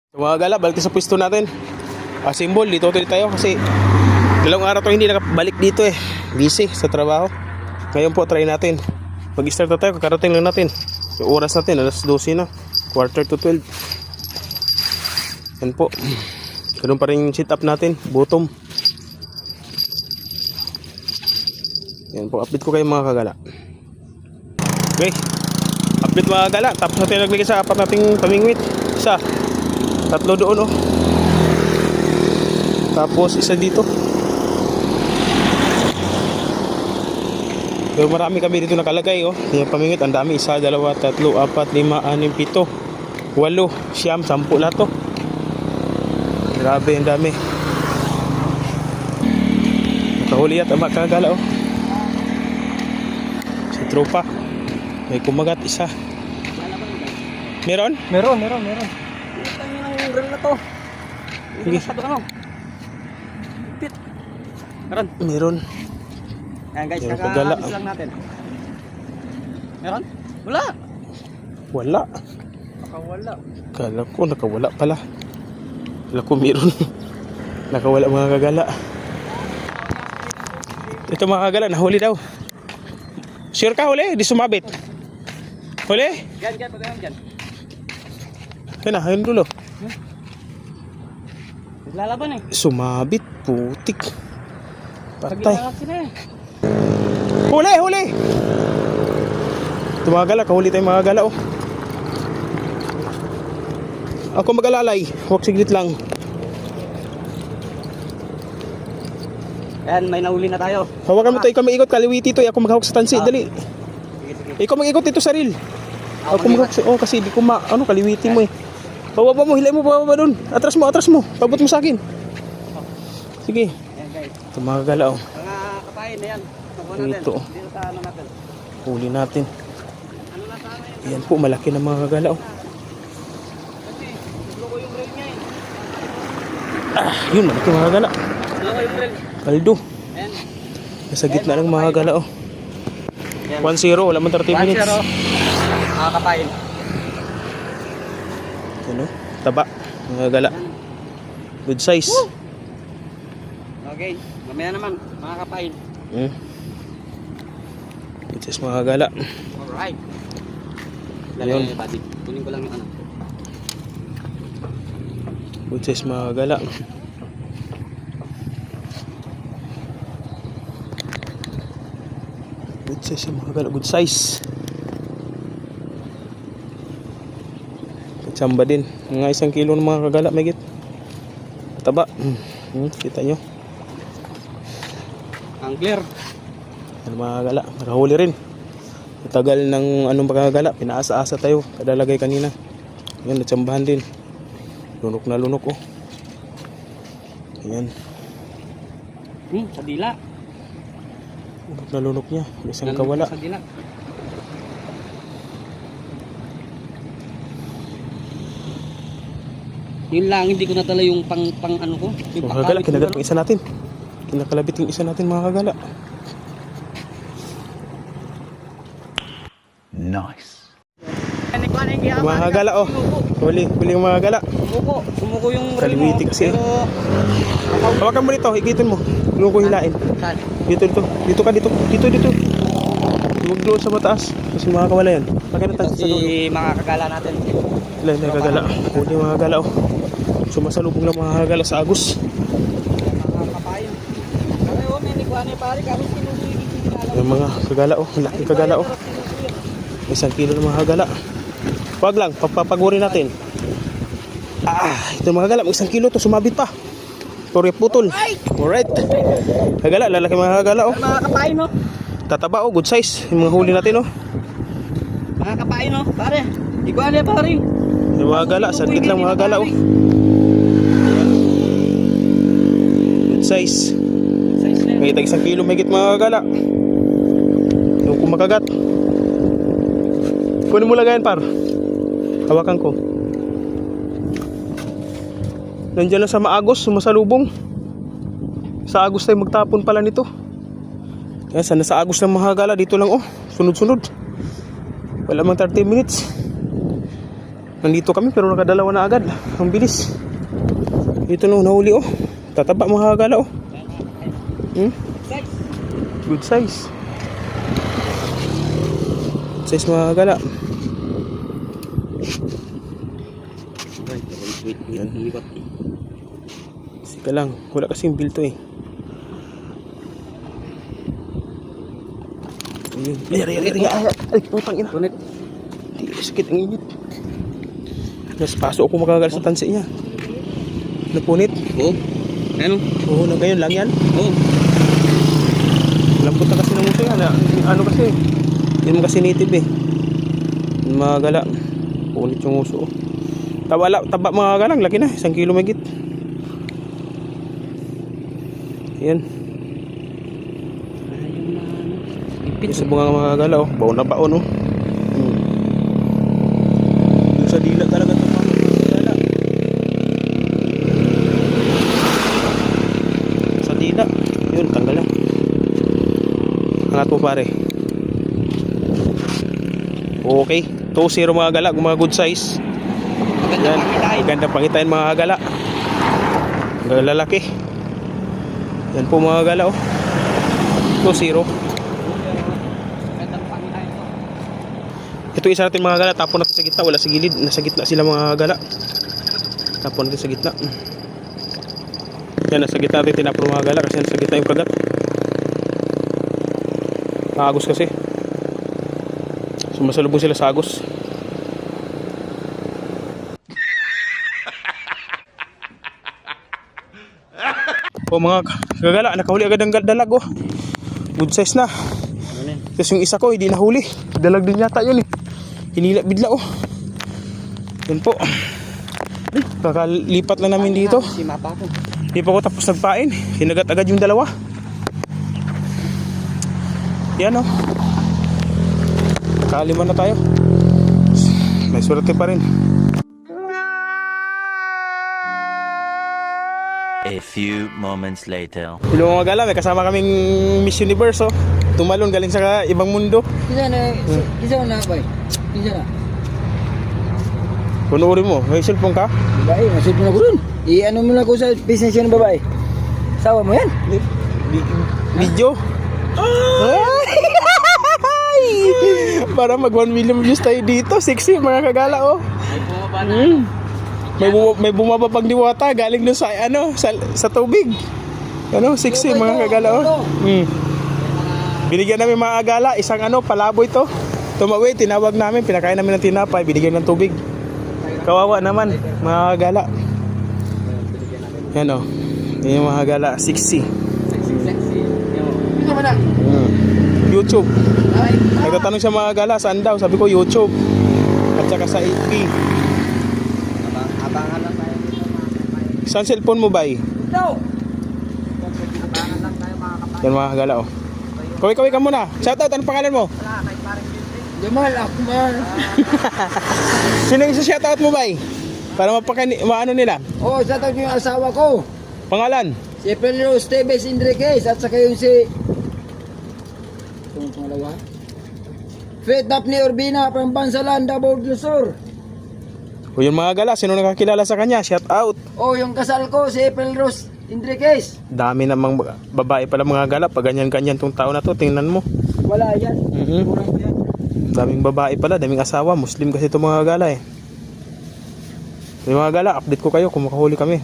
Mga gala, balik sa pwesto natin. Symbol, dito ulit tayo kasi dalawang araw to hindi nakabalik dito eh. Busy sa trabaho. Ngayon po, try natin. Mag-start na tayo, kakarating lang natin. Yung oras natin, alas 12 na. Quarter to 12. Yan po. Ganun pa rin yung sit up natin. Bottom. Yan po, update ko kayo mga kagala. Okay. Update mga kagala. Tapos natin naglagay sa apat nating pamingwit. Isa. Tatlo doon oh. Tapos isa dito. Pero marami kami dito nakalagay oh. Yung pamingwit ang dami. Isa, dalawa, tatlo, apat, lima, anim, pito, walo, siyam, sampu lahat to. Grabe ang dami. Nakahuli at ang makakagala oh. Si tropa. May kumagat isa. Meron? Meron. Ang grill na to. Sige. Masyado ano. Pit. Meron. Ayan guys, Meron kagala. kakabis lang natin. Meron? Wala. Wala. Nakawala. Kala ko nakawala pala. Kala ko meron. Nakawala mga kagala. Ito mga kagala, nahuli daw. Sure ka huli? Di sumabit. Huli? Yan, pagayang dyan. Yan na, ayun dulo. Naglalaban eh. Sumabit, putik. Patay. Pag-ilalak sila eh. Huli! Ito mga gala, kahuli tayo mga gala oh. Ako mag-alalay, huwag siglit lang. Yan, may nahuli na tayo. Hawakan mo to, ikaw mag-ikot, kaliwiti to. Ako maghawak sa tansi, dali. Sige. Ikaw mag-ikot dito sa reel. Ako maghawak sa, kasi di ko kaliwiti mo eh. Bababa mo, hilay mo, bababa dun. Atras mo. Pabot mo sa akin. Sige. Yan guys. Ito mga gala oh. Mga kapain na yan. Nakuha natin. Dito. Dito sa ano natin. Huli natin. Ano na sana yun? Ayan po, malaki na mga gala oh. Kasi, gulo ko yung grill niya Yun, malaki mga gala. Gulo ko yung grill. Kaldo. Ayan. Nasa gitna ng mga gala oh. Yan. 1-0, wala man 30 minutes. 1-0. Mga kapain. Ano? Taba. Mga gala. Good size. Woo! Okay. Mamaya naman. Mga kapain. Good size mga gala. Alright. Ayun. Buddy. Kunin ko lang yung ano. Good size mga gala. Good size yung mga gala. Good size. Katsamba din. Mga 1 kilo ng mga kagala. May git. Taba. Kita nyo. Angler. Ano mga kagala. Nakahuli rin. Matagal ng anong pagkakagala. Pinaasa-asa tayo. Kadalagay kanina. Ayan. Natsambahan din. Lunok na lunok oh. Ayan. Sa dila. Lunok na lunok niya. Isang kawala. Sa dila. Yun lang, hindi ko natala yung pang ano ko. Yung Mga kagala. Kinagat yung isa natin. Kinakalabit yung isa natin mga kagala. Nice. Mga kagala oh. Huli yung mga kagala. Sumuko yung Kaliwiti kasi. Pero, Hawakan mo dito. Higitin mo. Huwag ko hilain. saan? Dito. Dito. Huwag doon sa mataas. Kasi makakawala yan. Pakita tayo sa dulo. Si mga kagala natin. Ilan na kagala. Huli mga kagala oh. Sumasalubong lang mga kagala sa agos. Mga kapain. Kaya may nikuha pare. Kami sinusuyo. Yung mga kagala oh. Laki kagala oh. 1 kilo ng mga kagala. Huwag lang. Papagurin natin. Ito mga kagala. 1 kilo to. Sumabit pa. Tori putol. Alright. Kagala. Lalaki mga kagala oh. Mga kapain no? Tataba oh. Good size. Yung mga huli natin oh. Mga kapain no? Pare. Iguana pare. Yung mga kagala. Saglit lang mga kagala oh. Good size. Size na yun. May tag 1 kilo may mga kagala. Yung kumakagat. Kunin mo lagayan par. Hawakan ko. Nandiyan na sa maagos, sumasalubong. Sa agos tayo magtapon pala nito. Kaya sana sa agos ng mga gala. Dito lang oh. Sunod-sunod. Wala mang 30 minutes. Nandito kami pero nakadalawa na agad. Ang bilis. Ito no, nahuli oh. Tataba mga gala oh. Good size. Good size mga gala. Yan. Sika lang, wala kasing bill to eh. Ayun. Ay, putang ina. Tunit. Hindi, sakit ang init. Mas paso ako makagal sa tansi niya. Napunit? Oo. Ano? Oo, na ngayon lang yan. Oo. Lambot na kasi ng muso yan. Ano kasi? Hindi mo kasi native eh. Mga gala. Punit yung uso. Taba mga galang, laki na. 1 kilo magit. Yan. Yung sa bunga mga gala oh. Baon na baon oh. Yung sa dila talaga ito mga gala. Sa dila. Yun, tanggal na. Angat mo pare. Okay. 2-0 mga gala. Mga good size. Yan. Ganda pangitain mga gala. Mga lalaki. Yan po mga gala oh. 2-0. Ito isa natin mga gala. Tapon natin sa gitna. Wala sa gilid. Nasa gitna sila mga gala. Tapon natin sa gitna. Yan. Nasa gitna natin tinapon mga gala. Kasi nasa gitna yung kagat. Agos kasi. Sumasalubong sila sa agos. O mga gagala, nakahuli agad ang dalag oh. Good size na. Tapos yung isa ko hindi nahuli. Dalag din yata yun eh. Hinila bigla oh. Yun po. Kakalipat lang namin dito. Si mapa ko. Hindi pa ako tapos nagpain. Hinagat agad yung dalawa. Yan oh. Kalima na tayo. May surate pa rin. A few moments later. Hello mga gala, may kasama kaming Miss Universe oh. Tumalon galing sa ibang mundo. Isa na boy. Isa na. Punurin mo, may cellphone ka? Babae, masip mo na ko dun. I-ano mo na ko sa business yun babae. Sawa mo yan? Video? Para mag 1 million views tayo dito. Sexy mga kagala oh. May bumaba pang diwata galing dun sa ano sa tubig. Ano, sexy mga kagala oh. Binigyan namin mga agala isang ano palaboy to. Tumawi, tinawag namin, pinakain namin ng tinapay, binigyan ng tubig. Kawawa naman mga agala. Yan oh. Yan yung mga agala, sexy. Ito mo na. YouTube. Nagtatanong siya mga agala, saan daw? Sabi ko YouTube. At saka sa FB. Abangan lang tayo dito mga kapay. Saan cellphone mo ba eh? Ito! Abangan lang tayo mga kapay. Yan mga gala oh. Kaway ka muna. Shoutout, anong pangalan mo? Wala, kahit parang Jeffrey. Jamal Akmal. Sino yung shoutout mo ba eh? Para maano nila? Oh, sa tawag yung asawa ko. Pangalan? Si Pedro Esteves Enriquez at saka yung si... Itong pangalawa. Faith Daphne Urbina from Bansalan, Davao del Sur. O yung mga gala, sino nakakilala sa kanya? Shoutout. Oh, yung kasal ko si Pedro Enriquez. Dami namang babae pala mga gala. Pag ganyan-ganyan tong tao na to, tingnan mo. Wala yan. Kurang ko yan. Daming babae pala, daming asawa. Muslim kasi itong mga gala eh. Yung mga gala, update ko kayo kung makahuli kami.